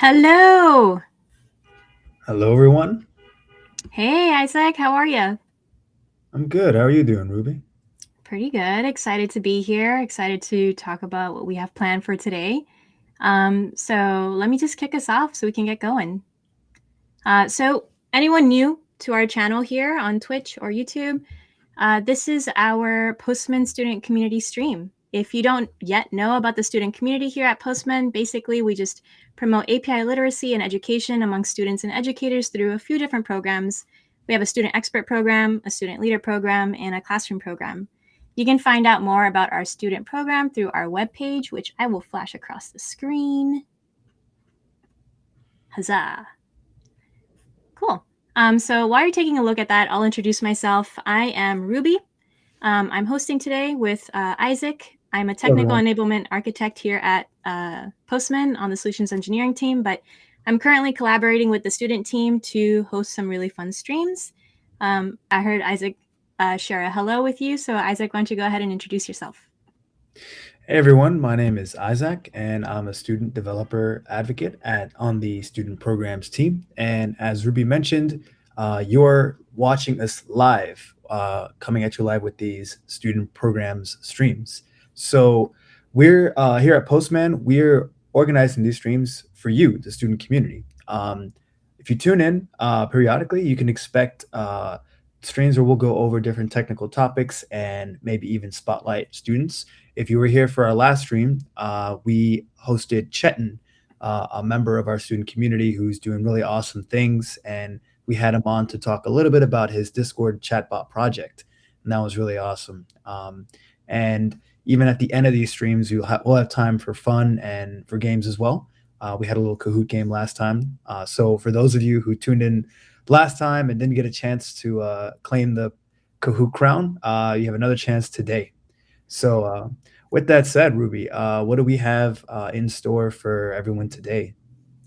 Hello. Hello, everyone. Hey, Isaac, how are you? I'm good. How are you doing, Ruby? Pretty good. Excited to be here. Excited to talk about what we have planned for today. So let me just kick us off so we can get going. So, anyone new to our channel here on Twitch or YouTube, this is our Postman Student Community stream. If you don't yet know about the student community here at Postman, basically we just promote API literacy and education among students and educators through a few different programs. We have a student expert program, a student leader program, and a classroom program. You can find out more about our student program through our webpage, which I will flash across the screen. Huzzah! Cool. So while you're taking a look at that, I'll introduce myself. I am Ruby. I'm hosting today with Isaac. I'm a Hello, technical everyone. enablement architect here at Postman on the solutions engineering team, but I'm currently collaborating with the student team to host some really fun streams. I heard Isaac share a hello with you. So, Isaac, why don't you go ahead and introduce yourself? Hey, everyone. My name is Isaac, and I'm a student developer advocate on the student programs team. And as Ruby mentioned, you're watching us live, coming at you live with these student programs streams. So we're here at Postman. We're organizing these streams for you, the student community. If you tune in periodically, you can expect streams where we'll go over different technical topics and maybe even spotlight students. If you were here for our last stream, we hosted Chetan, a member of our student community who's doing really awesome things, and we had him on to talk a little bit about his Discord chatbot project, and that was really awesome. And even at the end of these streams, we'll have time for fun and for games as well. We had a little Kahoot game last time. So for those of you who tuned in last time and didn't get a chance to claim the Kahoot crown, you have another chance today. So, with that said, Ruby, what do we have in store for everyone today?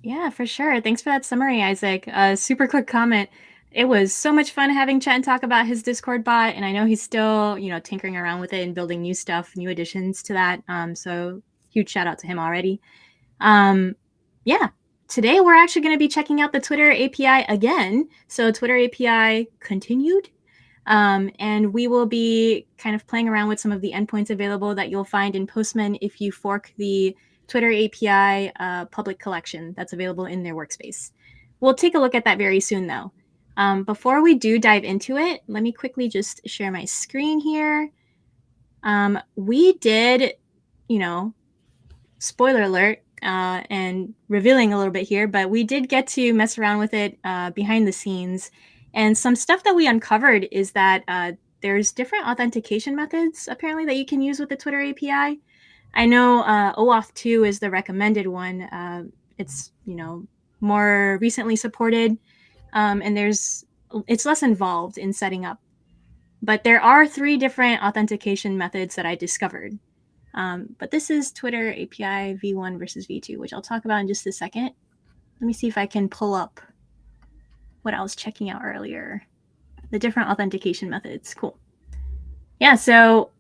Yeah, for sure. Thanks for that summary, Isaac. Super quick comment. It was so much fun having Chet talk about his Discord bot, and I know he's still, tinkering around with it and building new stuff, new additions to that. So huge shout out to him already. Um, yeah, today we're actually going to be checking out the Twitter API again. So Twitter API continued. And we will be kind of playing around with some of the endpoints available that you'll find in Postman if you fork the Twitter API public collection that's available in their workspace. We'll take a look at that very soon, though. Before we do dive into it, let me quickly just share my screen here. We did, you know, spoiler alert, and revealing a little bit here, but we did get to mess around with it behind the scenes. And some stuff that we uncovered is that there's different authentication methods apparently that you can use with the Twitter API. I know OAuth 2 is the recommended one. It's more recently supported, and it's less involved in setting up. But there are three different authentication methods that I discovered. But this is Twitter API v1 versus v2, which I'll talk about in just a second. Let me see if I can pull up what I was checking out earlier. The different authentication methods. Cool. Yeah, so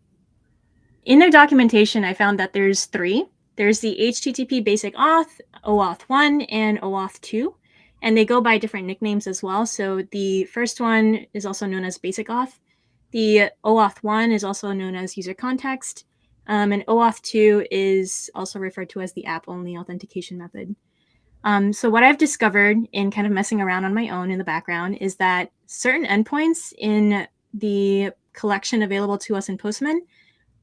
in their documentation, I found that there's three. There's the HTTP basic auth, OAuth 1, and OAuth 2. And they go by different nicknames as well. So the first one is also known as basic auth. The OAuth 1 is also known as user context. And OAuth 2 is also referred to as the app-only authentication method. So what I've discovered in kind of messing around on my own in the background is that certain endpoints in the collection available to us in Postman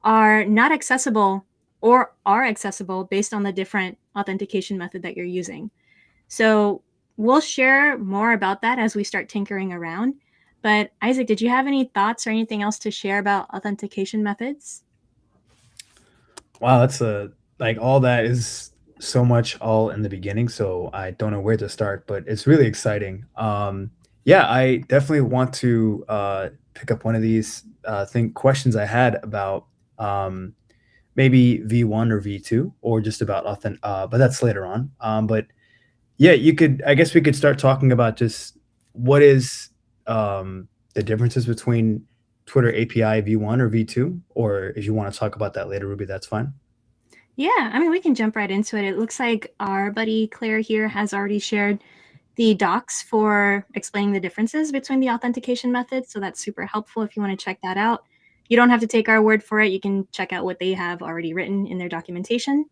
are not accessible or are accessible based on the different authentication method that you're using. So we'll share more about that as we start tinkering around. But Isaac, did you have any thoughts or anything else to share about authentication methods? Wow, that's like all that is so much all in the beginning, so I don't know where to start, but it's really exciting. Yeah, I definitely want to pick up one of these think questions I had about maybe V1 or V2 or just about but that's later on. But yeah, I guess we could start talking about just what is the differences between Twitter API V1 or V2, or if you want to talk about that later, Ruby, that's fine. Yeah, I mean, we can jump right into it. It looks like our buddy Claire here has already shared the docs for explaining the differences between the authentication methods. So that's super helpful if you want to check that out. You don't have to take our word for it. You can check out what they have already written in their documentation.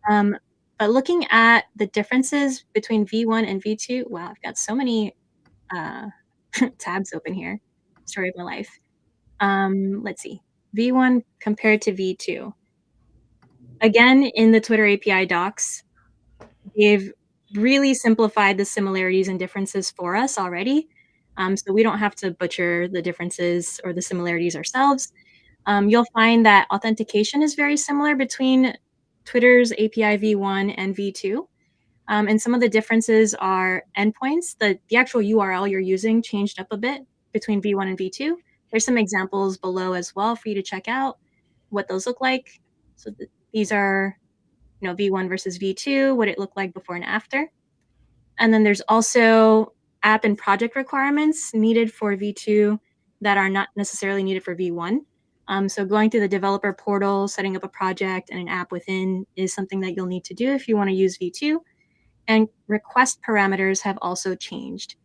Um, but looking at the differences between V1 and V2, wow, I've got so many uh, tabs open here. Story of my life. Let's see. V1 compared to V2. Again, in the Twitter API docs, they've really simplified the similarities and differences for us already. So we don't have to butcher the differences or the similarities ourselves. You'll find that authentication is very similar between Twitter's API v1 and v2. And some of the differences are endpoints. The actual URL you're using changed up a bit between v1 and v2. There's some examples below as well for you to check out what those look like. So these are v1 versus v2, what it looked like before and after. And then there's also app and project requirements needed for v2 that are not necessarily needed for v1. So going through the developer portal, setting up a project and an app within is something that you'll need to do if you want to use v2. And request parameters have also changed.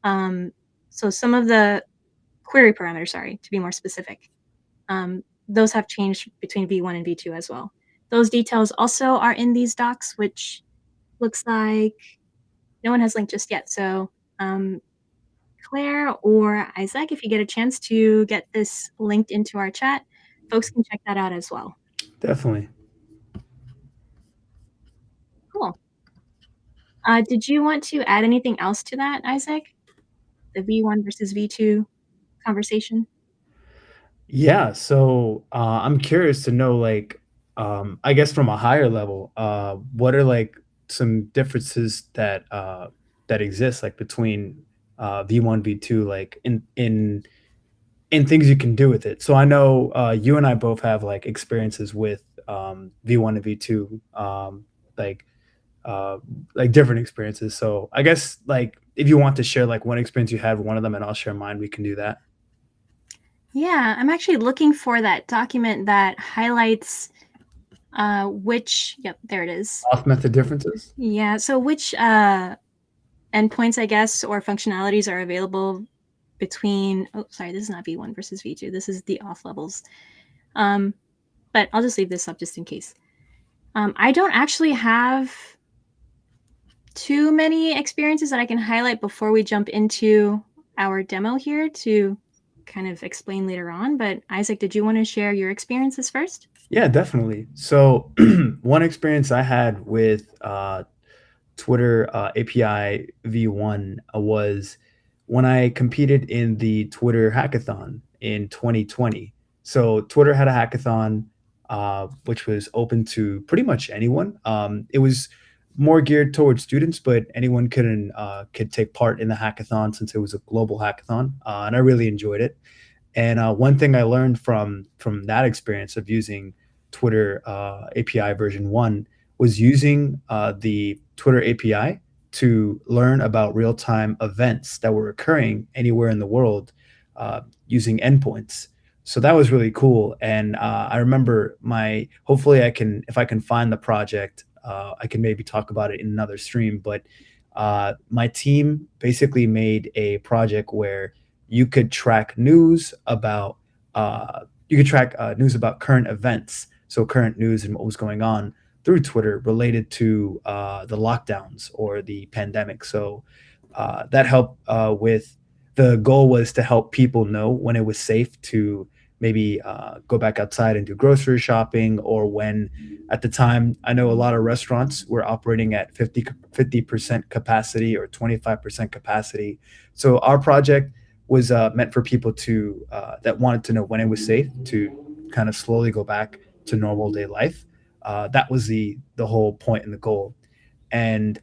So some of the query parameters, sorry, to be more specific, those have changed between v1 and v2 as well. Those details also are in these docs, which looks like no one has linked just yet. So Claire or Isaac, if you get a chance to get this linked into our chat, folks can check that out as well. Definitely. Cool. Did you want to add anything else to that, Isaac? The V1 versus V2 conversation? Yeah, so I'm curious to know, like, I guess from a higher level, what are like some differences that exist like between V1, V2, like in things you can do with it. So I know you and I both have like experiences with V1 and V2, like uh, like different experiences. So I guess like if you want to share like one experience you had with one of them, and I'll share mine, we can do that. Yeah, I'm actually looking for that document that highlights yep, there it is. Off method differences. Yeah, so which endpoints, I guess, or functionalities are available between, oh, sorry, this is not V1 versus V2. This is the off levels. But I'll just leave this up just in case. I don't actually have too many experiences that I can highlight before we jump into our demo here to kind of explain later on. But Isaac, did you want to share your experiences first? Yeah, definitely. So one experience I had with Twitter API v1 was when I competed in the Twitter hackathon in 2020. So Twitter had a hackathon which was open to pretty much anyone. It was more geared towards students, but anyone could take part in the hackathon since it was a global hackathon, and I really enjoyed it. And one thing I learned from that experience of using Twitter API version 1 was using the Twitter API to learn about real-time events that were occurring anywhere in the world using endpoints. So that was really cool. And I remember hopefully if I can find the project, I can maybe talk about it in another stream. But my team basically made a project where you could track news about news about current events, so current news and what was going on through Twitter related to the lockdowns or the pandemic. So that helped with the goal was to help people know when it was safe to maybe go back outside and do grocery shopping, or when at the time I know a lot of restaurants were operating at 50% capacity or 25% capacity. So our project was meant for people to that wanted to know when it was safe to kind of slowly go back to normal day life. That was the whole point and the goal. And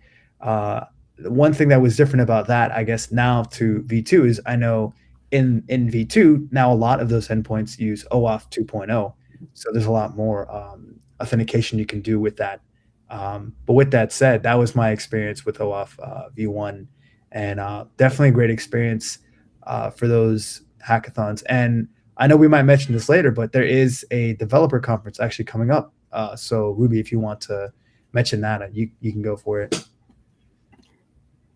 one thing that was different about that, I guess, now to V2 is I know in V2 now a lot of those endpoints use OAuth 2.0, so there's a lot more authentication you can do with that. But with that said, that was my experience with OAuth V1, and definitely a great experience for those hackathons. And I know we might mention this later, but there is a developer conference actually coming up So Ruby, if you want to mention that, you can go for it.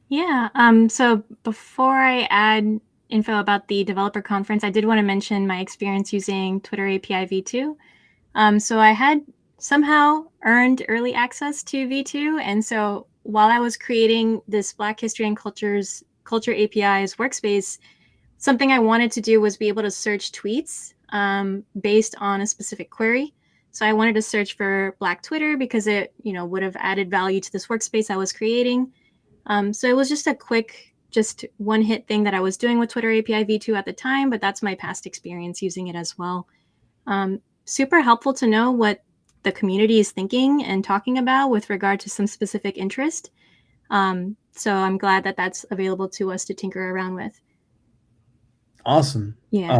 Yeah. So before I add info about the developer conference, I did want to mention my experience using Twitter API v2. So I had somehow earned early access to v2, and so while I was creating this Black History and Culture API's workspace, something I wanted to do was be able to search tweets based on a specific query. So I wanted to search for Black Twitter because it, would have added value to this workspace I was creating. So it was just a quick, just one hit thing that I was doing with Twitter API v2 at the time, but that's my past experience using it as well. Super helpful to know what the community is thinking and talking about with regard to some specific interest. So I'm glad that that's available to us to tinker around with. Awesome. Yeah.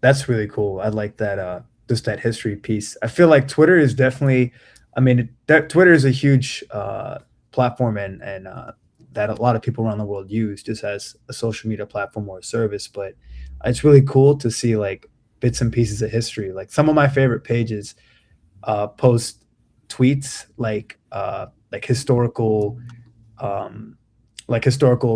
That's really cool. I like that just that history piece. I feel like Twitter is definitely, I mean, that Twitter is a huge platform and that a lot of people around the world use just as a social media platform or a service. But it's really cool to see like bits and pieces of history. Like some of my favorite pages post tweets like um, historical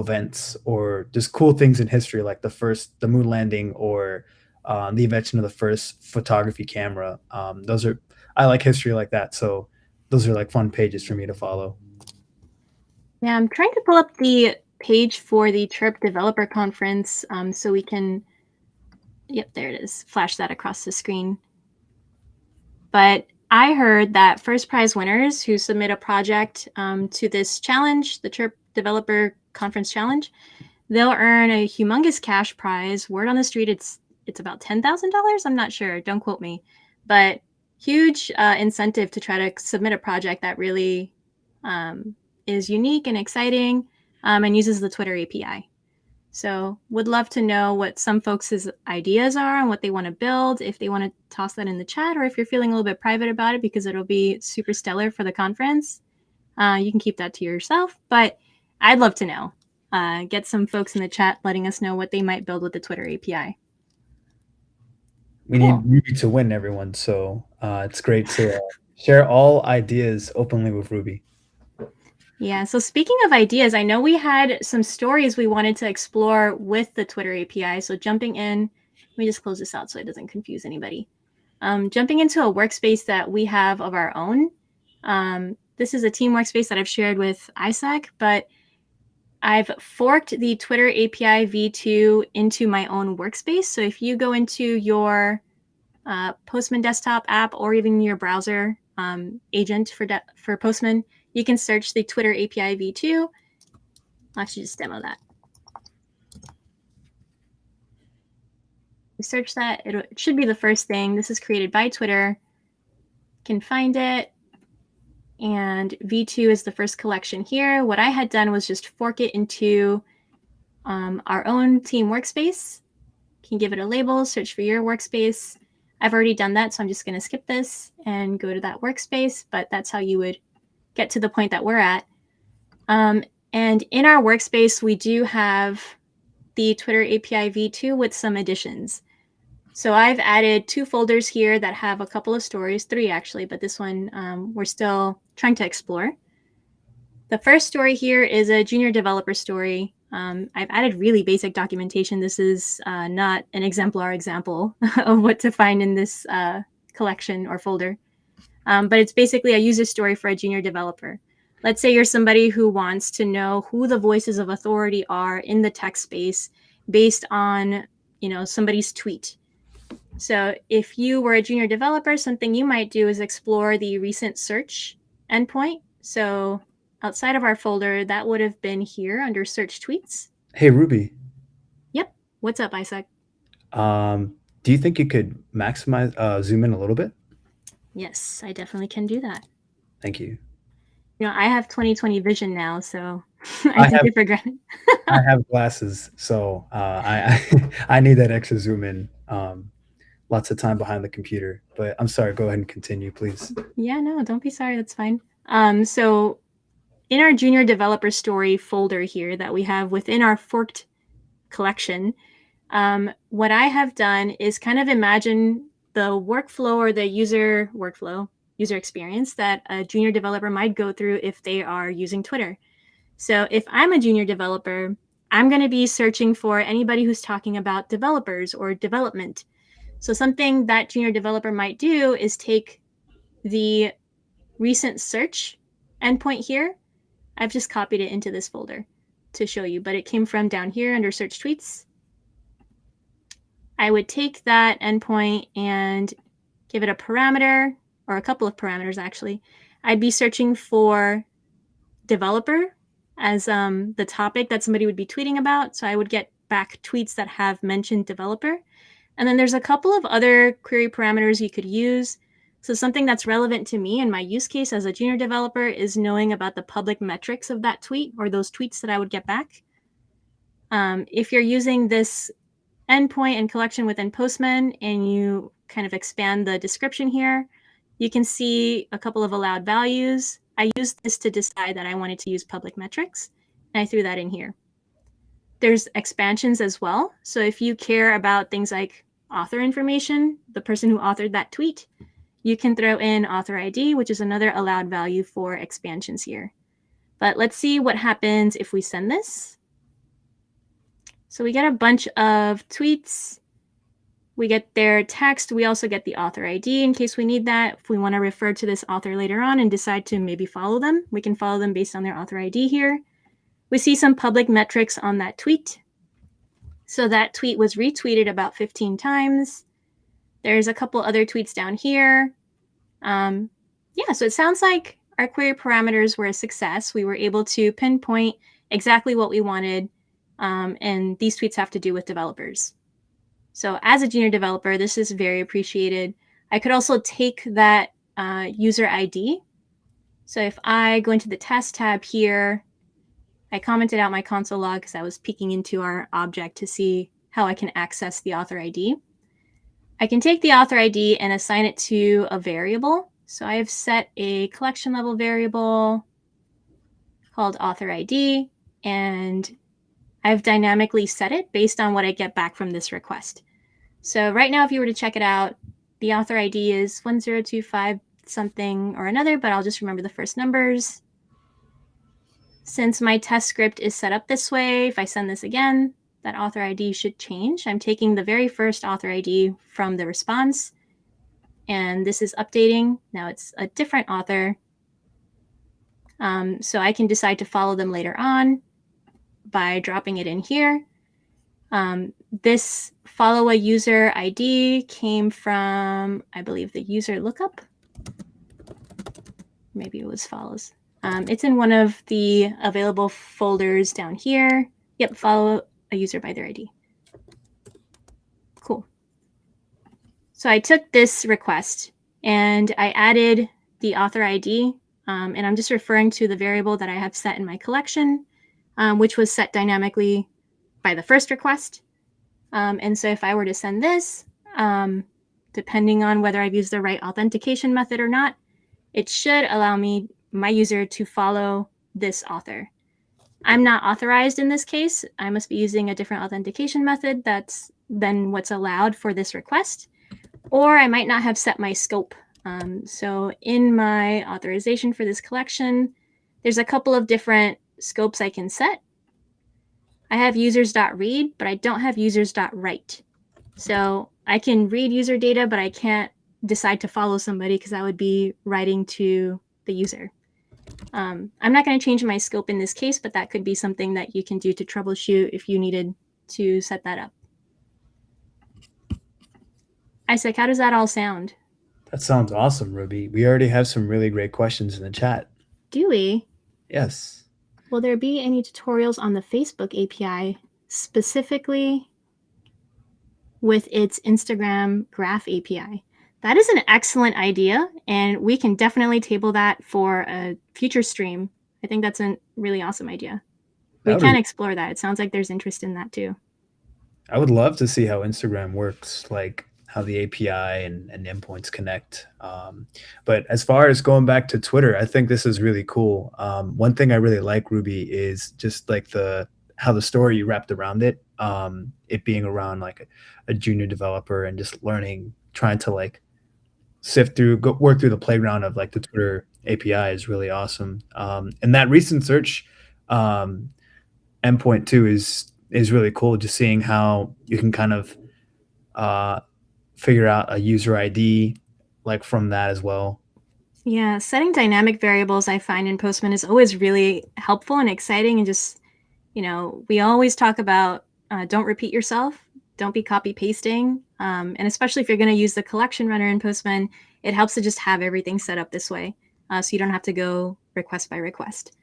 events or just cool things in history, like the moon landing or the invention of the first photography camera. Those are I like history like that, so those are like fun pages for me to follow. Yeah, I'm trying to pull up the page for the Chirp Developer Conference so we can, yep, there it is, flash that across the screen. But I heard that first prize winners who submit a project to this challenge, the Chirp Developer Conference Challenge, they'll earn a humongous cash prize. Word on the street, it's about $10,000. I'm not sure. Don't quote me, but huge incentive to try to submit a project that really is unique and exciting and uses the Twitter API. So would love to know what some folks' ideas are and what they want to build, if they want to toss that in the chat, or if you're feeling a little bit private about it because it'll be super stellar for the conference. You can keep that to yourself, but I'd love to know. Get some folks in the chat letting us know what they might build with the Twitter API. We Cool. need Ruby to win, everyone. So it's great to share all ideas openly with Ruby. Yeah, so speaking of ideas, I know we had some stories we wanted to explore with the Twitter API. So jumping in, let me just close this out so it doesn't confuse anybody. Jumping into a workspace that we have of our own. This is a team workspace that I've shared with Isaac, but I've forked the Twitter API v2 into my own workspace. So if you go into your Postman desktop app or even your browser agent for Postman, you can search the Twitter API v2. I'll actually just demo that. You search that, it should be the first thing. This is created by Twitter. You can find it. And v2 is the first collection here. What I had done was just fork it into our own team workspace. You can give it a label, search for your workspace. I've already done that, so I'm just going to skip this and go to that workspace, but that's how you would get to the point that we're at. And in our workspace, we do have the Twitter API v2 with some additions. So I've added 2 folders here that have a couple of stories, 3 actually, but this one we're still trying to explore. The first story here is a junior developer story. I've added really basic documentation. This is not an exemplar example of what to find in this collection or folder. But it's basically a user story for a junior developer. Let's say you're somebody who wants to know who the voices of authority are in the tech space based on, somebody's tweet. So if you were a junior developer, something you might do is explore the recent search endpoint. So outside of our folder, that would have been here under search tweets. Hey Ruby. Yep. What's up, Isaac? Do you think you could maximize zoom in a little bit? Yes, I definitely can do that. Thank you. I have 20/20 vision now, so I I take have it for granted. I have glasses, so I need that extra zoom in. Lots of time behind the computer, but I'm sorry. Go ahead and continue, please. Yeah, no, don't be sorry. That's fine. So in our junior developer story folder here that we have within our forked collection, what I have done is kind of imagine the workflow or the user workflow. user experience that a junior developer might go through if they are using Twitter. So if I'm a junior developer, I'm going to be searching for anybody who's talking about developers or development. So something that junior developer might do is take the recent search endpoint here. I've just copied it into this folder to show you, but it came from down here under search tweets. I would take that endpoint and give it a parameter, or a couple of parameters actually. I'd be searching for developer as the topic that somebody would be tweeting about. So I would get back tweets that have mentioned developer. And then there's a couple of other query parameters you could use. So something that's relevant to me in my use case as a junior developer is knowing about the public metrics of that tweet or those tweets that I would get back. If you're using this endpoint and collection within Postman and you kind of expand the description here, you can see a couple of allowed values. I used this to decide that I wanted to use public metrics, and I threw that in here. There's expansions as well. So if you care about things like author information, the person who authored that tweet, you can throw in author ID, which is another allowed value for expansions here. But let's see what happens if we send this. So we get a bunch of tweets. We get their text. We also get the author ID in case we need that. If we want to refer to this author later on and decide to maybe follow them, we can follow them based on their author ID here. We see some public metrics on that tweet. So that tweet was retweeted about 15 times. There's a couple other tweets down here. Yeah, so it sounds like our query parameters were a success. We were able to pinpoint exactly what we wanted. And these tweets have to do with developers. So as a junior developer, this is very appreciated. I could also take that user ID. So if I go into the test tab here, I commented out my console log because I was peeking into our object to see how I can access the author ID. I can take the author ID and assign it to a variable. So I have set a collection level variable called author ID, and I've dynamically set it based on what I get back from this request. So right now, if you were to check it out, the author ID is 1025 something or another, but I'll just remember the first numbers. Since my test script is set up this way, if I send this again, that author ID should change. I'm taking the very first author ID from the response, and this is updating. Now it's a different author. So I can decide to follow them later on by dropping it in here. This follow a user ID came from, I believe, the user lookup. Maybe it was follows. It's in one of the available folders down here. Yep, follow a user by their ID. Cool. So I took this request and I added the author ID, and I'm just referring to the variable that I have set in my collection, which was set dynamically by the first request. And so if I were to send this, depending on whether I've used the right authentication method or not, it should allow my user to follow this author. I'm not authorized in this case. I must be using a different authentication method that's than what's allowed for this request, or I might not have set my scope. So in my authorization for this collection, there's a couple of different scopes I can set. I have users.read, but I don't have users.write. So I can read user data, but I can't decide to follow somebody because that would be writing to the user. I'm not going to change my scope in this case, but that could be something that you can do to troubleshoot if you needed to set that up. Isaac, how does that all sound? That sounds awesome, Ruby. We already have some really great questions in the chat. Do we? Yes. Will there be any tutorials on the Facebook API specifically with its Instagram Graph API? That is an excellent idea, and we can definitely table that for a future stream. I think that's a really awesome idea. We can explore that. It sounds like there's interest in that too. I would love to see how Instagram works, like how the API and endpoints connect. But as far as going back to Twitter, I think this is really cool. One thing I really like, Ruby, is just like how the story you wrapped around it, it being around like a junior developer and just learning, trying to like sift through, work through the playground of like the Twitter API is really awesome. And that recent search um, endpoint too is really cool. Just seeing how you can kind of uh, figure out a user ID like from that as well. Yeah, setting dynamic variables I find in Postman is always really helpful and exciting. And just, we always talk about don't repeat yourself, don't be copy pasting. And especially if you're going to use the collection runner in Postman, it helps to just have everything set up this way, so you don't have to go request by request.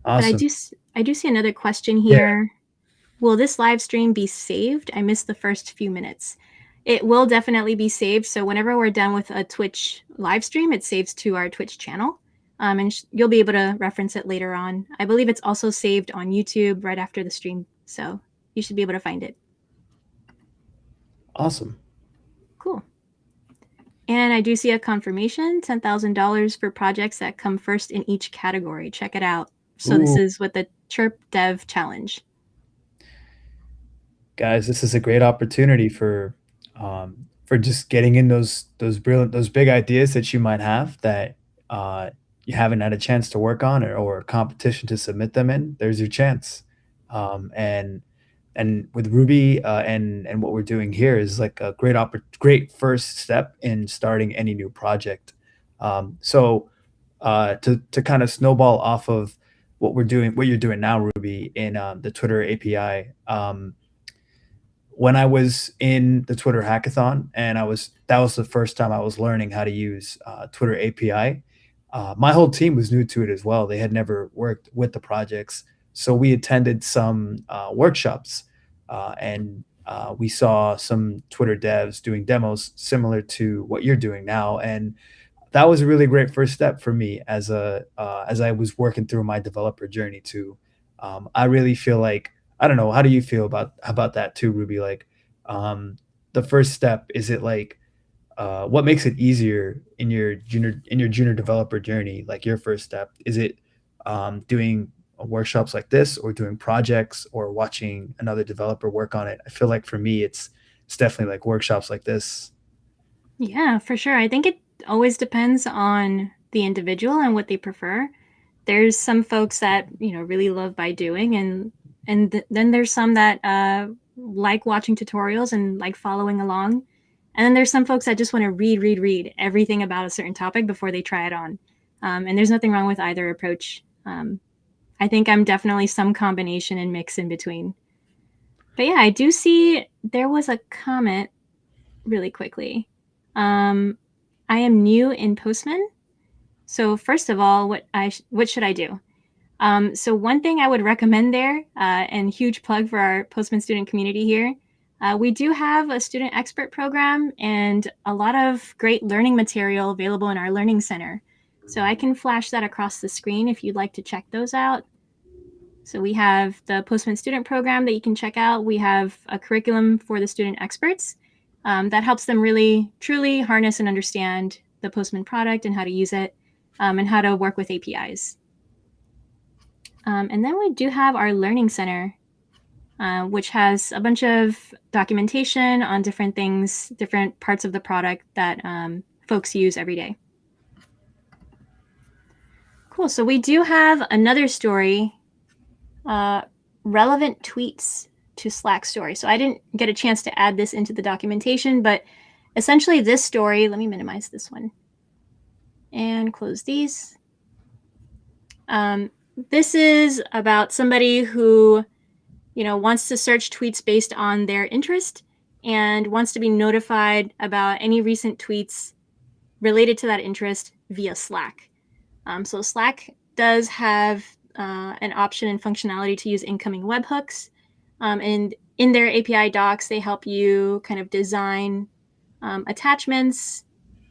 But Awesome. I do see another question Yeah. here. Will this live stream be saved? I missed the first few minutes. It will definitely be saved. So whenever we're done with a Twitch live stream, it saves to our Twitch channel. And you'll be able to reference it later on. I believe it's also saved on YouTube right after the stream. So you should be able to find it. Awesome. Cool. And I do see a confirmation, $10,000 for projects that come first in each category. Check it out. So this Ooh, is with the Chirp Dev Challenge. guys, this is a great opportunity for just getting in those brilliant those big ideas that you might have that you haven't had a chance to work on, or a competition to submit them in. There's your chance. And with Ruby and what we're doing here is like a great first step in starting any new project. To kind of snowball off of what you're doing now, Ruby, in the Twitter API. When I was in the Twitter hackathon, and that was the first time I was learning how to use Twitter API. My whole team was new to it as well. They had never worked with the projects, so we attended some workshops, and we saw some Twitter devs doing demos similar to what you're doing now, and that was a really great first step for me as I was working through my developer journey too. I really feel like, I don't know, how do you feel about that too, Ruby? Like, um, the first step, is it like what makes it easier in your junior developer journey? Like your first step, is it doing workshops like this, or doing projects, or watching another developer work on it? I feel like for me, it's definitely like workshops like this. Yeah, for sure. I think it always depends on the individual and what they prefer. There's some folks that, really love by doing, and then there's some that like watching tutorials and like following along. And then there's some folks that just want to read everything about a certain topic before they try it on. And there's nothing wrong with either approach. I think I'm definitely some combination and mix in between. But yeah, I do see there was a comment really quickly. I am new in Postman. So first of all, what should I do? So one thing I would recommend there, and huge plug for our Postman student community here, we do have a student expert program and a lot of great learning material available in our learning center. So I can flash that across the screen if you'd like to check those out. So we have the Postman Student Program that you can check out. We have a curriculum for the student experts that helps them really, truly harness and understand the Postman product and how to use it, and how to work with APIs. And then we do have our Learning Center, which has a bunch of documentation on different things, different parts of the product that folks use every day. Cool. So we do have another story, relevant tweets to Slack story. So I didn't get a chance to add this into the documentation, but essentially this story, let me minimize this one and close these. This is about somebody who, wants to search tweets based on their interest and wants to be notified about any recent tweets related to that interest via Slack. So Slack does have an option and functionality to use incoming webhooks. And in their API docs, they help you kind of design attachments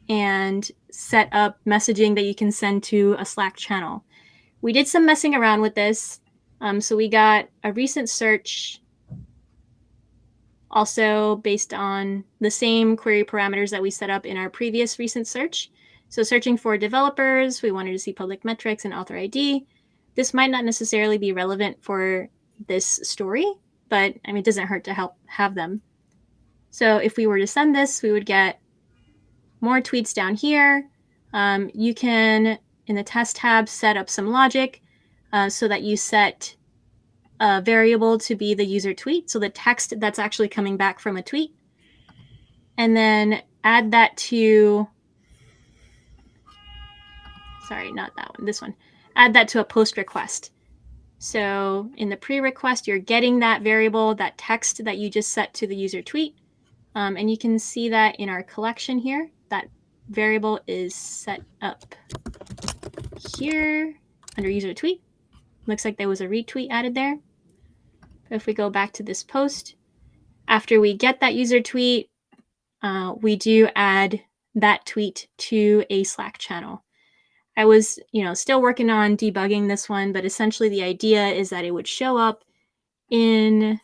and set up messaging that you can send to a Slack channel. We did some messing around with this. So we got a recent search also based on the same query parameters that we set up in our previous recent search. So searching for developers, we wanted to see public metrics and author ID. This might not necessarily be relevant for this story, but I mean, it doesn't hurt to help have them. So if we were to send this, we would get more tweets down here. You can, in the test tab, set up some logic so that you set a variable to be the user tweet, so the text that's actually coming back from a tweet, and then add that to, sorry, not that one, this one, add that to a post request. So in the pre-request, you're getting that variable, that text that you just set to the user tweet, and you can see that in our collection here, that variable is set up here under user tweet. Looks like there was a retweet added there. If we go back to this post, after we get that user tweet, we do add that tweet to a Slack channel. I was, still working on debugging this one, but essentially the idea is that it would show up in,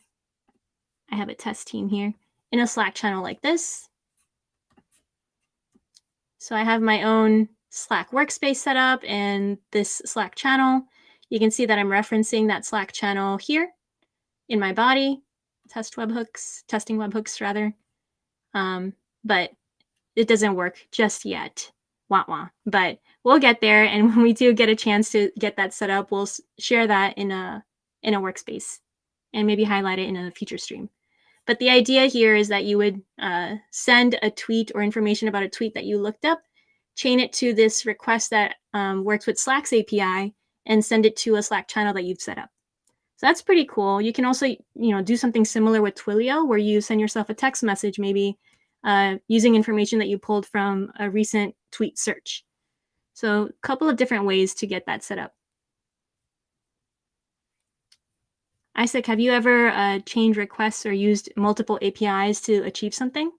I have a test team here, in a Slack channel like this. So I have my own Slack workspace set up and this Slack channel. You can see that I'm referencing that Slack channel here in my body, testing webhooks rather. But it doesn't work just yet. Wah wah. But we'll get there, and when we do get a chance to get that set up, we'll share that in a workspace and maybe highlight it in a future stream. But the idea here is that you would send a tweet or information about a tweet that you looked up, chain it to this request that works with Slack's API, and send it to a Slack channel that you've set up. So that's pretty cool. You can also, do something similar with Twilio, where you send yourself a text message, maybe using information that you pulled from a recent tweet search. So a couple of different ways to get that set up. Isaac, have you ever changed requests or used multiple APIs to achieve something?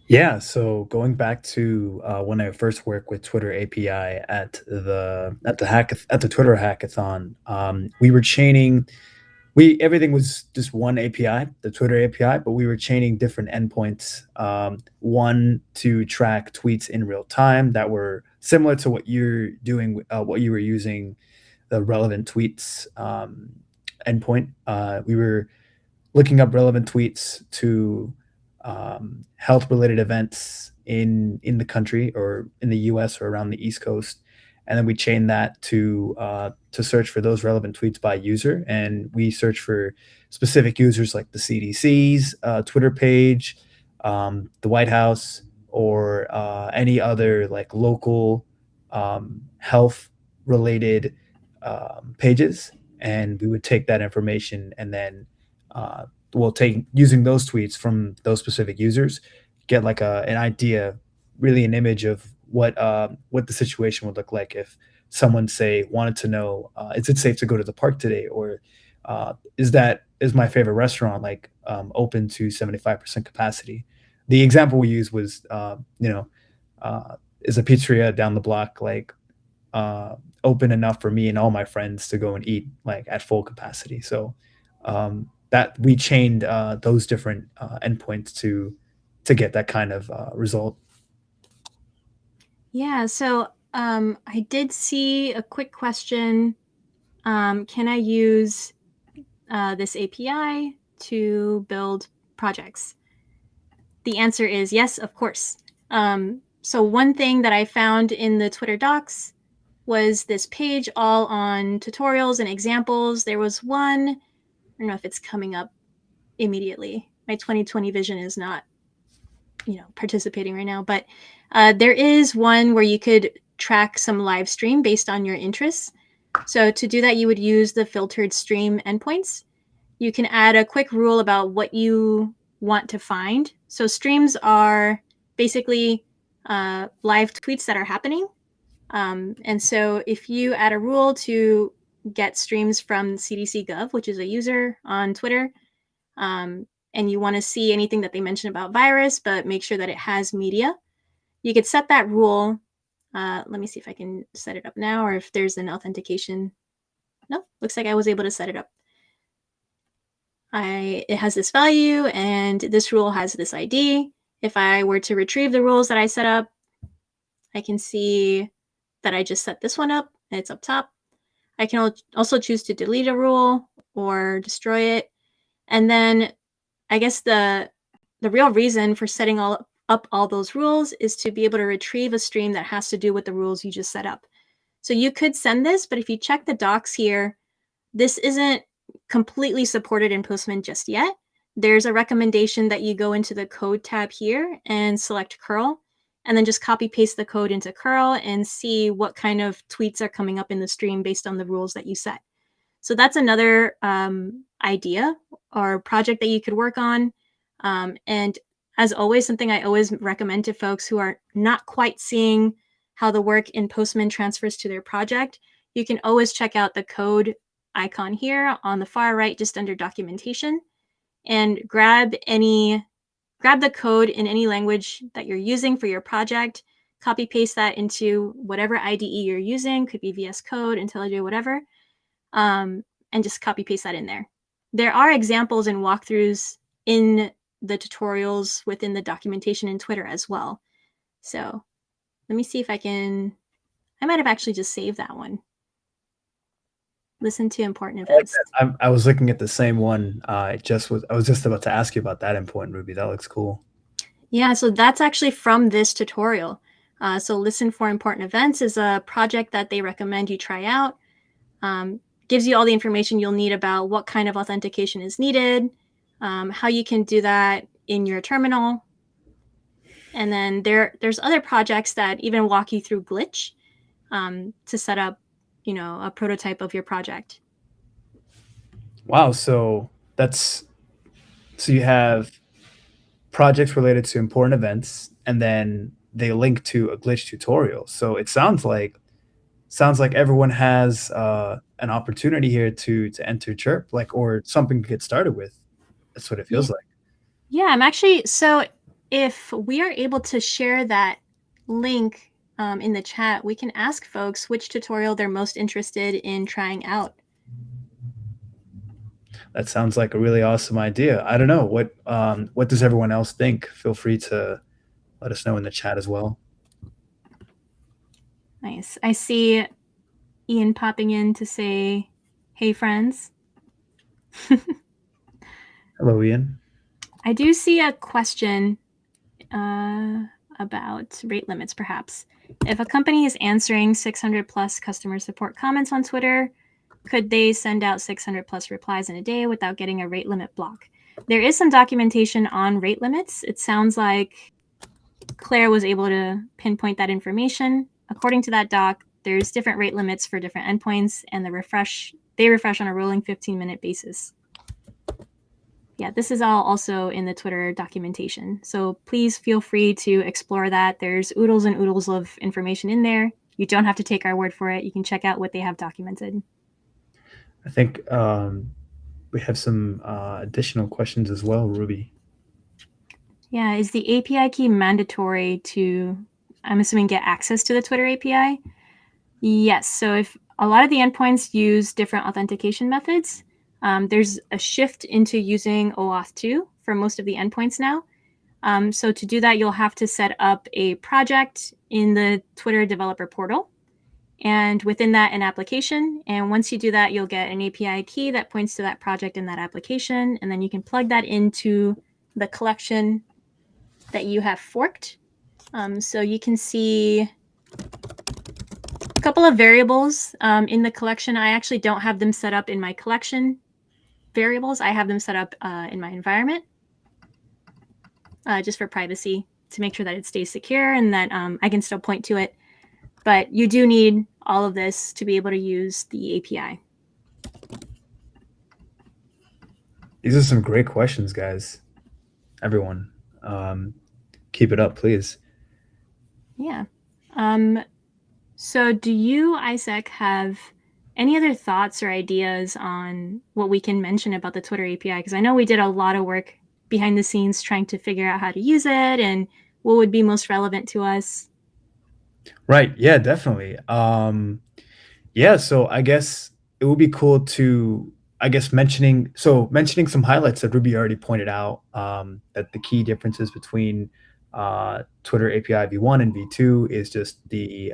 Yeah, so going back to when I first worked with Twitter API at the Twitter hackathon, we were chaining. Everything was just one API, the Twitter API, but we were chaining different endpoints. One to track tweets in real time that were similar to what you're doing, what you were using, the relevant tweets endpoint. We were looking up relevant tweets to health-related events in the country or in the U.S. or around the East Coast, and then we chain that to search for those relevant tweets by user, and we search for specific users like the CDC's Twitter page, the White House, or any other like local health-related pages, and we would take that information and then we'll take using those tweets from those specific users, get like an idea, really an image of what the situation would look like if someone say wanted to know, is it safe to go to the park today, or is my favorite restaurant like open to 75% capacity. The example we used was is a pizzeria down the block like open enough for me and all my friends to go and eat like at full capacity. So that we chained those different endpoints to get that kind of result. Yeah, so I did see a quick question. Can I use this API to build projects? The answer is yes, of course. So one thing that I found in the Twitter docs was this page all on tutorials and examples. There was one, I don't know if it's coming up immediately. My 2020 vision is not, participating right now, but there is one where you could track some live stream based on your interests. So to do that, you would use the filtered stream endpoints. You can add a quick rule about what you want to find. So streams are basically live tweets that are happening. And so if you add a rule to get streams from CDC Gov, which is a user on Twitter, and you want to see anything that they mention about virus, but make sure that it has media, you could set that rule. Let me see if I can set it up now, or if there's an authentication. No, looks like I was able to set it up. It has this value, and this rule has this ID. If I were to retrieve the rules that I set up, I can see that I just set this one up, and it's up top. I can also choose to delete a rule or destroy it. And then I guess the real reason for setting all up all those rules is to be able to retrieve a stream that has to do with the rules you just set up. So you could send this, but if you check the docs here, this isn't completely supported in Postman just yet. There's a recommendation that you go into the code tab here and select curl, and then just copy paste the code into curl and see what kind of tweets are coming up in the stream based on the rules that you set. So that's another idea or project that you could work on. And as always, something I always recommend to folks who are not quite seeing how the work in Postman transfers to their project, you can always check out the code icon here on the far right, just under documentation, and grab the code in any language that you're using for your project, copy paste that into whatever IDE you're using, could be VS Code, IntelliJ, whatever, and just copy paste that in there. There are examples and walkthroughs in the tutorials within the documentation in Twitter as well. So let me see if I might have actually just saved that one. Listen to important I like events. that. I was looking at the same one. I was just about to ask you about that endpoint, Ruby. That looks cool. Yeah, so that's actually from this tutorial. So Listen for Important Events is a project that they recommend you try out. Gives you all the information you'll need about what kind of authentication is needed, how you can do that in your terminal. And then there's other projects that even walk you through Glitch to set up, a prototype of your project. Wow. So you have projects related to important events, and then they link to a glitch tutorial. So it sounds like everyone has an opportunity here to enter Chirp, like, or something to get started with. That's what it Yeah. feels like. Yeah, I'm actually, so if we are able to share that link in the chat, we can ask folks which tutorial they're most interested in trying out. That sounds like a really awesome idea. I don't know what does everyone else think. Feel free to let us know in the chat as well. Nice. I see Ian popping in to say, hey, friends. Hello, Ian. I do see a question about rate limits, perhaps. If a company is answering 600 plus customer support comments on Twitter, could they send out 600 plus replies in a day without getting a rate limit block? There is some documentation on rate limits. It sounds like Claire was able to pinpoint that information. According to that doc, there's different rate limits for different endpoints, and they refresh on a rolling 15-minute basis. Yeah, this is all also in the Twitter documentation. So please feel free to explore that. There's oodles and oodles of information in there. You don't have to take our word for it. You can check out what they have documented. I think we have some additional questions as well, Ruby. Yeah, is the API key mandatory to, I'm assuming, get access to the Twitter API? Yes, so if a lot of the endpoints use different authentication methods, there's a shift into using OAuth 2 for most of the endpoints now. So to do that, you'll have to set up a project in the Twitter developer portal, and within that, an application. And once you do that, you'll get an API key that points to that project in that application, and then you can plug that into the collection that you have forked. So you can see a couple of variables in the collection. I actually don't have them set up in my collection variables. I have them set up in my environment just for privacy, to make sure that it stays secure and that I can still point to it. But you do need all of this to be able to use the API. These are some great questions, guys. Everyone, keep it up, please. Yeah. So do you, Isaac, have any other thoughts or ideas on what we can mention about the Twitter API? Because I know we did a lot of work behind the scenes trying to figure out how to use it and what would be most relevant to us. Right. Yeah, definitely. Yeah, so I guess it would be cool to, mentioning some highlights that Ruby already pointed out, that the key differences between Twitter API v1 and v2 is just the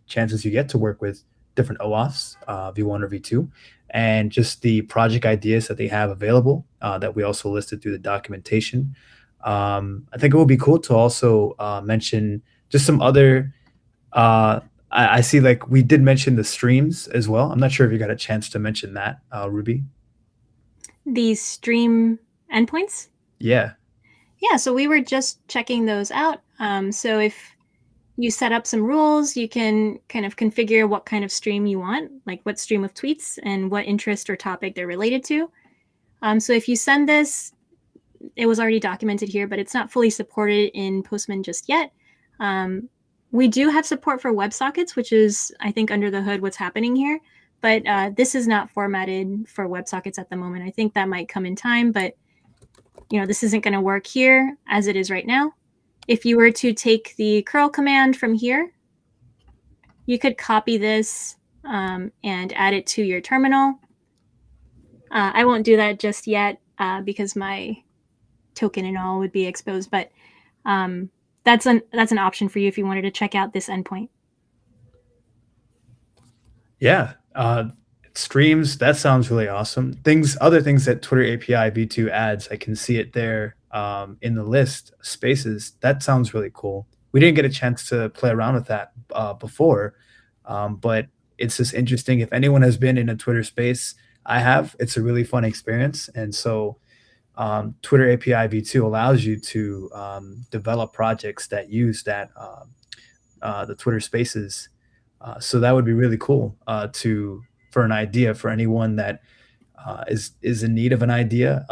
chances you get to work with different OAuths, v1 or v2, and just the project ideas that they have available that we also listed through the documentation. I think it would be cool to also mention just some other. I see like we did mention the streams as well. I'm not sure if you got a chance to mention that, Ruby. These stream endpoints? Yeah. Yeah, so we were just checking those out. So if you set up some rules, you can kind of configure what kind of stream you want, like what stream of tweets and what interest or topic they're related to. So if you send this, it was already documented here, but it's not fully supported in Postman just yet. We do have support for WebSockets, which is, I think, under the hood what's happening here. But this is not formatted for WebSockets at the moment. I think that might come in time, but this isn't going to work here as it is right now. If you were to take the curl command from here, you could copy this and add it to your terminal. I won't do that just yet because my token and all would be exposed, but that's an option for you if you wanted to check out this endpoint. Yeah. Streams, that sounds really awesome. Other things that Twitter API v2 adds, I can see it there in the list, spaces. That sounds really cool. We didn't get a chance to play around with that before, but it's just interesting. If anyone has been in a Twitter space, I have. It's a really fun experience. And so Twitter API v2 allows you to develop projects that use the Twitter Spaces. So that would be really cool for an idea for anyone that is in need of an idea.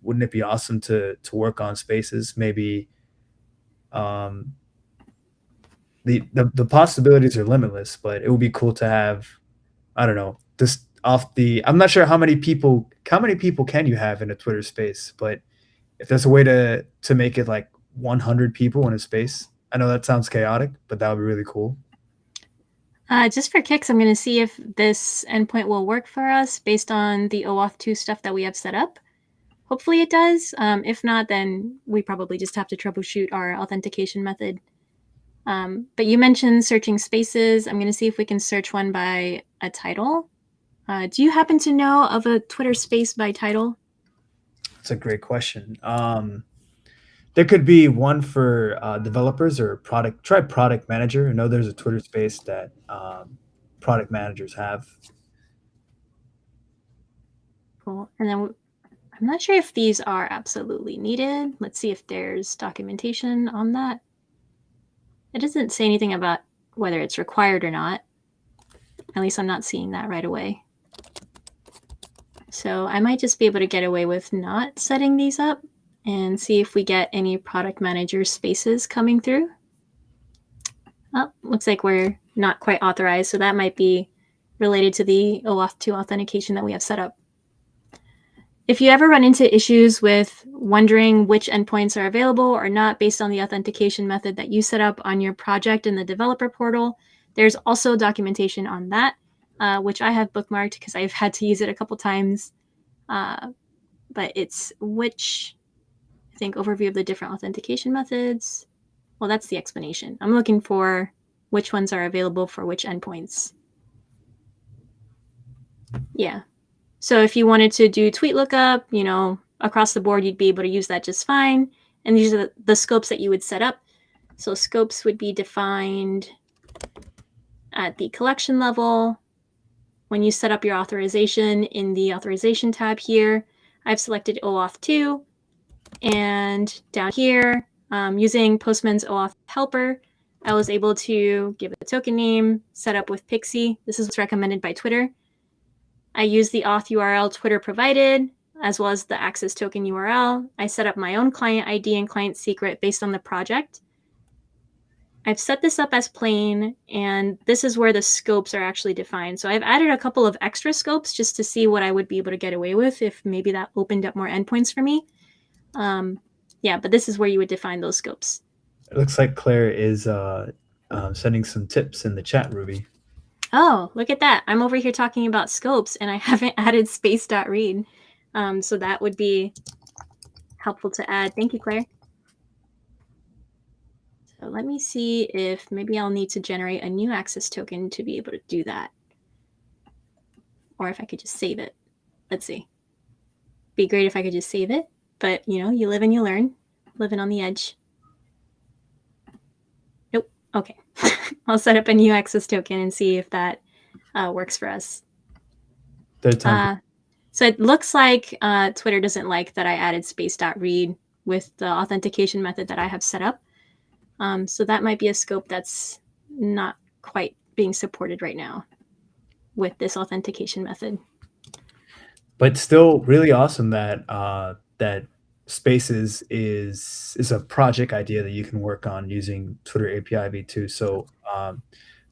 Wouldn't it be awesome to work on Spaces? Maybe the possibilities are limitless, but it would be cool to have, I don't know, just I'm not sure how many people can you have in a Twitter space, but if there's a way to make it like 100 people in a space, I know that sounds chaotic, but that would be really cool. Just for kicks, I'm going to see if this endpoint will work for us based on the OAuth 2 stuff that we have set up. Hopefully it does. If not, then we probably just have to troubleshoot our authentication method. But you mentioned searching spaces. I'm going to see if we can search one by a title. Do you happen to know of a Twitter space by title? That's a great question. There could be one for developers or product. Try product manager. I know there's a Twitter space that product managers have. Cool. And then I'm not sure if these are absolutely needed. Let's see if there's documentation on that. It doesn't say anything about whether it's required or not. At least I'm not seeing that right away. So I might just be able to get away with not setting these up and see if we get any product manager spaces coming through. Oh, looks like we're not quite authorized, so that might be related to the OAuth 2 authentication that we have set up. If you ever run into issues with wondering which endpoints are available or not based on the authentication method that you set up on your project in the developer portal, there's also documentation on that, which I have bookmarked because I've had to use it a couple times. But it's I think, overview of the different authentication methods. Well, that's the explanation. I'm looking for which ones are available for which endpoints. Yeah. So if you wanted to do tweet lookup, across the board, you'd be able to use that just fine. And these are the scopes that you would set up. So scopes would be defined at the collection level. When you set up your authorization in the authorization tab here, I've selected OAuth 2. And down here, using Postman's OAuth helper, I was able to give it a token name, set up with Pixie. This is what's recommended by Twitter. I use the auth URL Twitter provided, as well as the access token URL. I set up my own client ID and client secret based on the project. I've set this up as plain, and this is where the scopes are actually defined. So I've added a couple of extra scopes just to see what I would be able to get away with if maybe that opened up more endpoints for me. Yeah, but this is where you would define those scopes. It looks like Claire is sending some tips in the chat, Ruby. Oh, look at that. I'm over here talking about scopes and I haven't added space.read. So that would be helpful to add. Thank you, Claire. So let me see if maybe I'll need to generate a new access token to be able to do that. Or if I could just save it. Let's see. Be great if I could just save it, but you live and you learn. living on the edge. Nope. Okay. I'll set up a new access token and see if that works for us. Third time. So it looks like Twitter doesn't like that I added space.read with the authentication method that I have set up. So that might be a scope that's not quite being supported right now with this authentication method. But still really awesome that that Spaces is a project idea that you can work on using Twitter API v2. So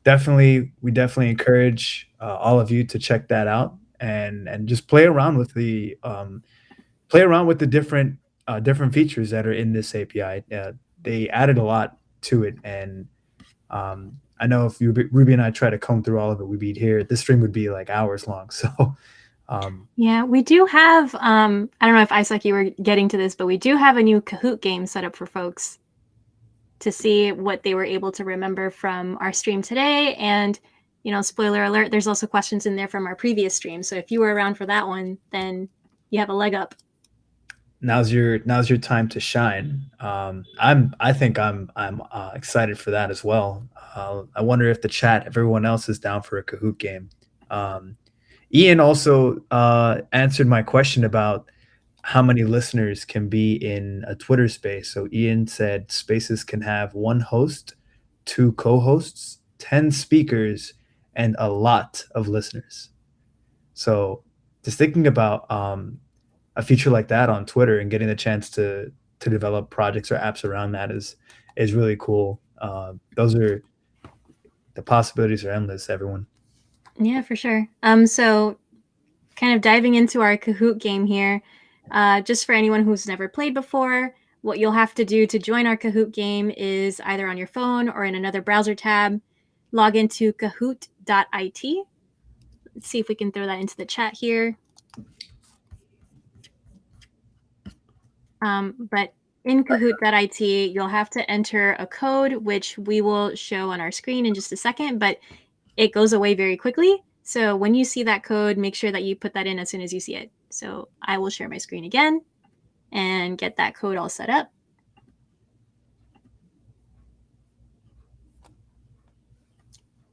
we definitely encourage all of you to check that out and just play around with the different features that are in this API. They added a lot to it, and I know if Ruby and I try to comb through all of it, we'd be here. This stream would be like hours long. So yeah, we do have. I don't know if Isaac, you were getting to this, but we do have a new Kahoot game set up for folks to see what they were able to remember from our stream today. And spoiler alert, there's also questions in there from our previous stream. So if you were around for that one, then you have a leg up. now's your time to shine. I think I'm excited for that as well. I wonder if the chat, if everyone else is down for a Kahoot game. Ian also answered my question about how many listeners can be in a Twitter space. So Ian said spaces can have one host, two co-hosts, 10 speakers, and a lot of listeners. So just thinking about a feature like that on Twitter and getting the chance to develop projects or apps around that is really cool. Those are the possibilities are endless, everyone. Yeah, for sure. So kind of diving into our Kahoot game here, just for anyone who's never played before, what you'll have to do to join our Kahoot game is either on your phone or in another browser tab, log into cont'd. Let's see if we can throw that into the chat here. But in Kahoot.it, you'll have to enter a code, which we will show on our screen in just a second, but it goes away very quickly. So when you see that code, make sure that you put that in as soon as you see it. So I will share my screen again and get that code all set up.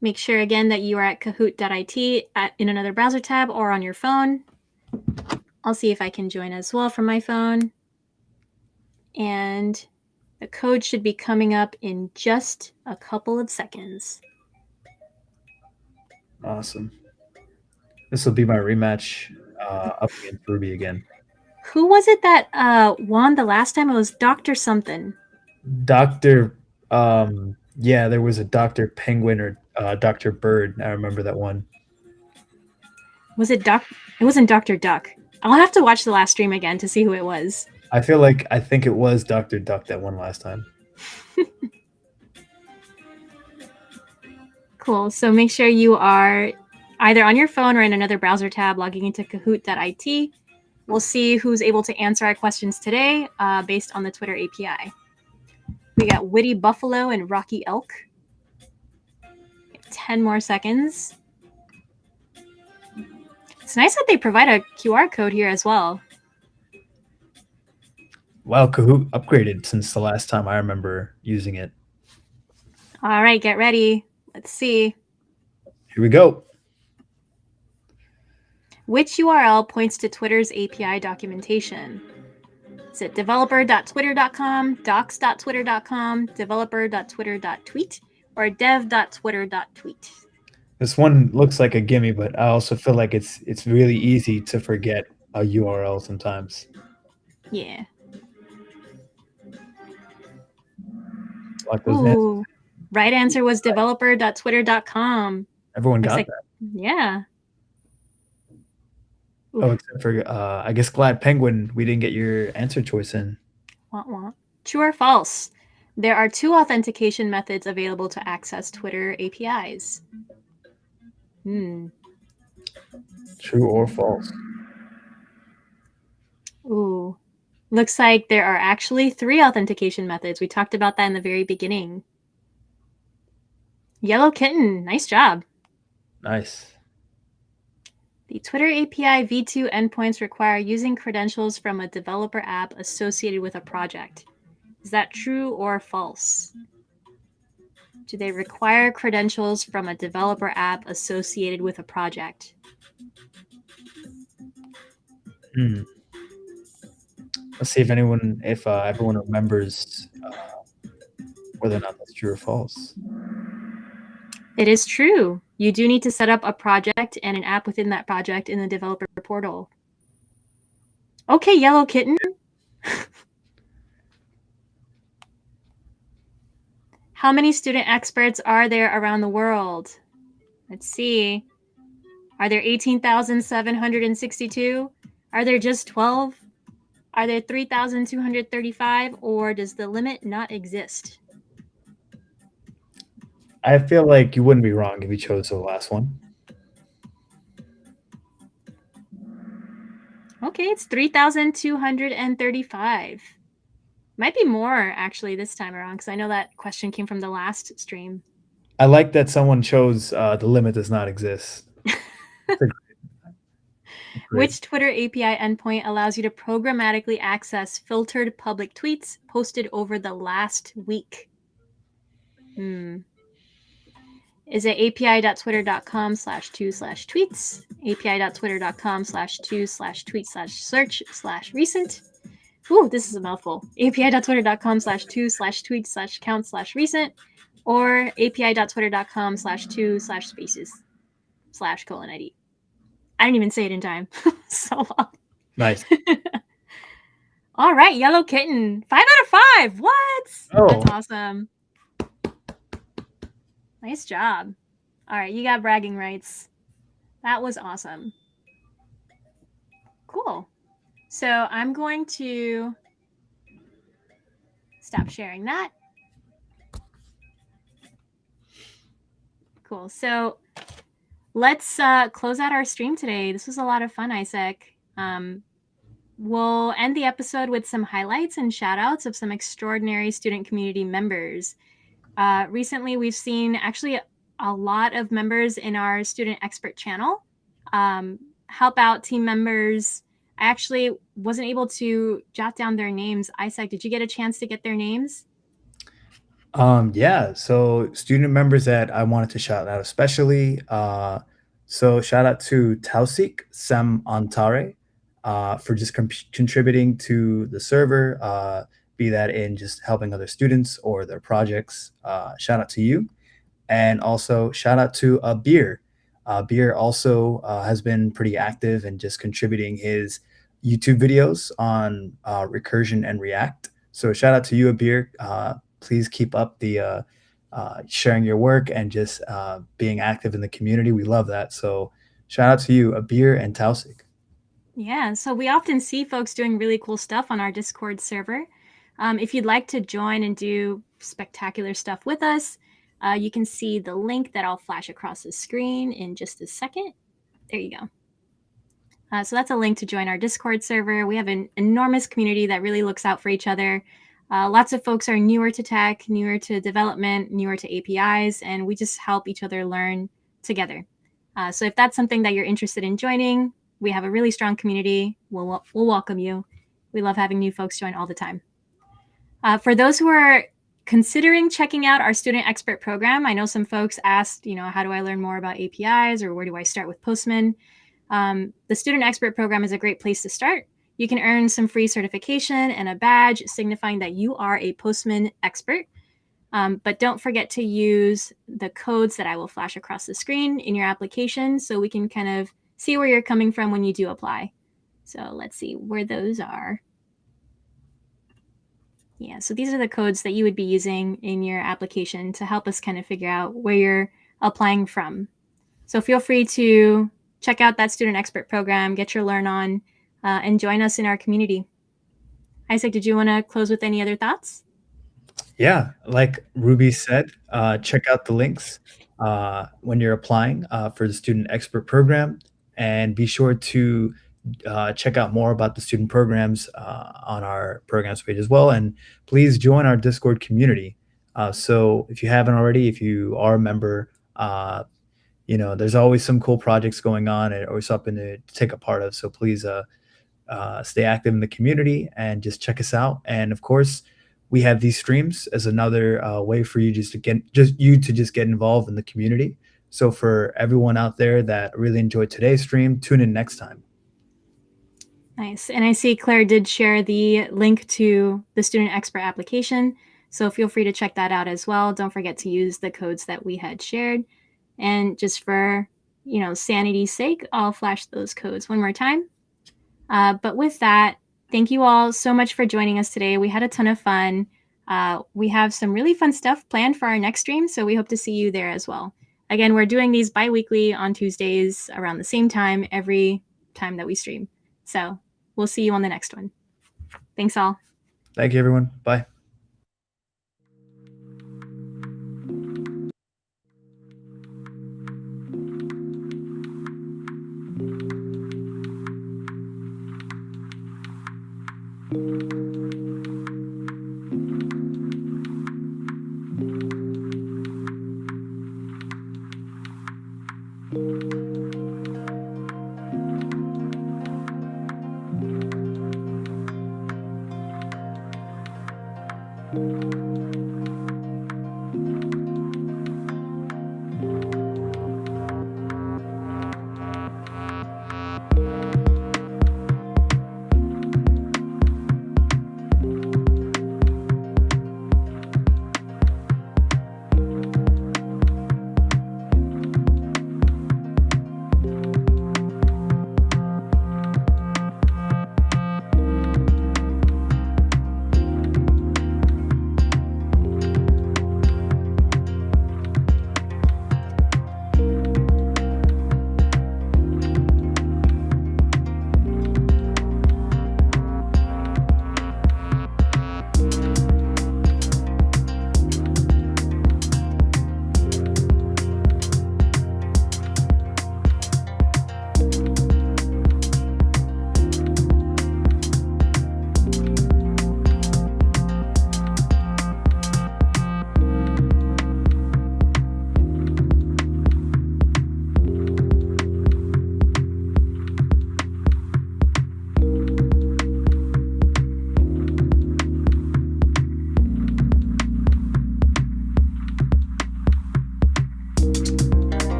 Make sure again that you are at kahoot.it in another browser tab or on your phone. I'll see if I can join as well from my phone. And the code should be coming up in just a couple of seconds. Awesome. This will be my rematch up against Ruby again. Who was it that won the last time? It was Dr. something. Dr. Yeah, there was a Dr. Penguin or Dr. Bird. I remember that one. Was it Duck? It wasn't Dr. Duck. I'll have to watch the last stream again to see who it was. I think it was Dr. Duck that won last time. Cool. So make sure you are either on your phone or in another browser tab logging into kahoot.it. We'll see who's able to answer our questions today based on the Twitter API. We got Witty Buffalo and Rocky Elk. 10 more seconds. It's nice that they provide a QR code here as well. Wow, Kahoot upgraded since the last time I remember using it. All right, get ready. Let's see. Here we go. Which URL points to Twitter's API documentation? Is it developer.twitter.com, docs.twitter.com, developer.twitter.tweet, or dev.twitter.tweet? This one looks like a gimme, but I also feel like it's really easy to forget a URL sometimes. Yeah. Like those answers. Right answer was developer.twitter.com. Everyone got that. Yeah. Oh, except for I guess Glad Penguin, we didn't get your answer choice in. Wah, wah. True or false? There are two authentication methods available to access Twitter APIs. True or false? Ooh. Looks like there are actually three authentication methods. We talked about that in the very beginning. Yellow Kitten, nice job. Nice. The Twitter API v2 endpoints require using credentials from a developer app associated with a project. Is that true or false? Do they require credentials from a developer app associated with a project? Hmm. Let's see if everyone remembers whether or not that's true or false. It is true. You do need to set up a project and an app within that project in the developer portal. Okay, Yellow Kitten. How many student experts are there around the world? Let's see. Are there 18,762? Are there just 12? Are there 3,235? Or does the limit not exist? I feel like you wouldn't be wrong if you chose the last one. Okay, it's 3,235. Might be more actually this time around because I know that question came from the last stream. I like that someone chose the limit does not exist. Great. Which Twitter API endpoint allows you to programmatically access filtered public tweets posted over the last week? Is it api.twitter.com/2/tweets, api.twitter.com/2/tweet/search/recent? Ooh, this is a mouthful. api.twitter.com/2/tweet/count/recent, or api.twitter.com/2/spaces/:id. I didn't even say it in time. So long. Nice. All right, Yellow Kitten. 5 out of 5. What? Oh. That's awesome. Nice job. All right, you got bragging rights. That was awesome. Cool. So I'm going to stop sharing that. Cool. So let's close out our stream today. This was a lot of fun, Isaac. We'll end the episode with some highlights and shout outs of some extraordinary student community members. Recently, we've seen actually a lot of members in our student expert channel help out team members. I actually wasn't able to jot down their names. Isaac, did you get a chance to get their names? Yeah, so student members that I wanted to shout out especially. So shout out to Tausik Sem Antare for just contributing to the server, be that in just helping other students or their projects. Shout out to you. And also shout out to Beer. Beer also has been pretty active and just contributing his YouTube videos on recursion and React. So shout out to you, Beer. Please keep up the sharing your work and just being active in the community. We love that. So shout out to you, Abir and Tausik. Yeah, so we often see folks doing really cool stuff on our Discord server. If you'd like to join and do spectacular stuff with us, you can see the link that I'll flash across the screen in just a second. There you go. So that's a link to join our Discord server. We have an enormous community that really looks out for each other. Lots of folks are newer to tech, newer to development, newer to APIs, and we just help each other learn together. So if that's something that you're interested in joining, we have a really strong community. We'll welcome you. We love having new folks join all the time. For those who are considering checking out our student expert program, I know some folks asked, how do I learn more about APIs or where do I start with Postman? The student expert program is a great place to start. You can earn some free certification and a badge signifying that you are a Postman expert. But don't forget to use the codes that I will flash across the screen in your application so we can kind of see where you're coming from when you do apply. So let's see where those are. Yeah, so these are the codes that you would be using in your application to help us kind of figure out where you're applying from. So feel free to check out that student expert program, get your learn on, and join us in our community. Isaac, did you want to close with any other thoughts? Yeah, like Ruby said, check out the links when you're applying for the student expert program, and be sure to check out more about the student programs on our programs page as well. And please join our Discord community. So if you haven't already, if you are a member, there's always some cool projects going on or something to take a part of. So please stay active in the community and just check us out. And of course, we have these streams as another way for you to just get involved in the community. So for everyone out there that really enjoyed today's stream, tune in next time. Nice. And I see Claire did share the link to the Student Expert application. So feel free to check that out as well. Don't forget to use the codes that we had shared. And just for, sanity's sake, I'll flash those codes one more time. But with that, thank you all so much for joining us today. We had a ton of fun. We have some really fun stuff planned for our next stream, so we hope to see you there as well. Again, we're doing these bi-weekly on Tuesdays around the same time every time that we stream. So we'll see you on the next one. Thanks all. Thank you, everyone. Bye.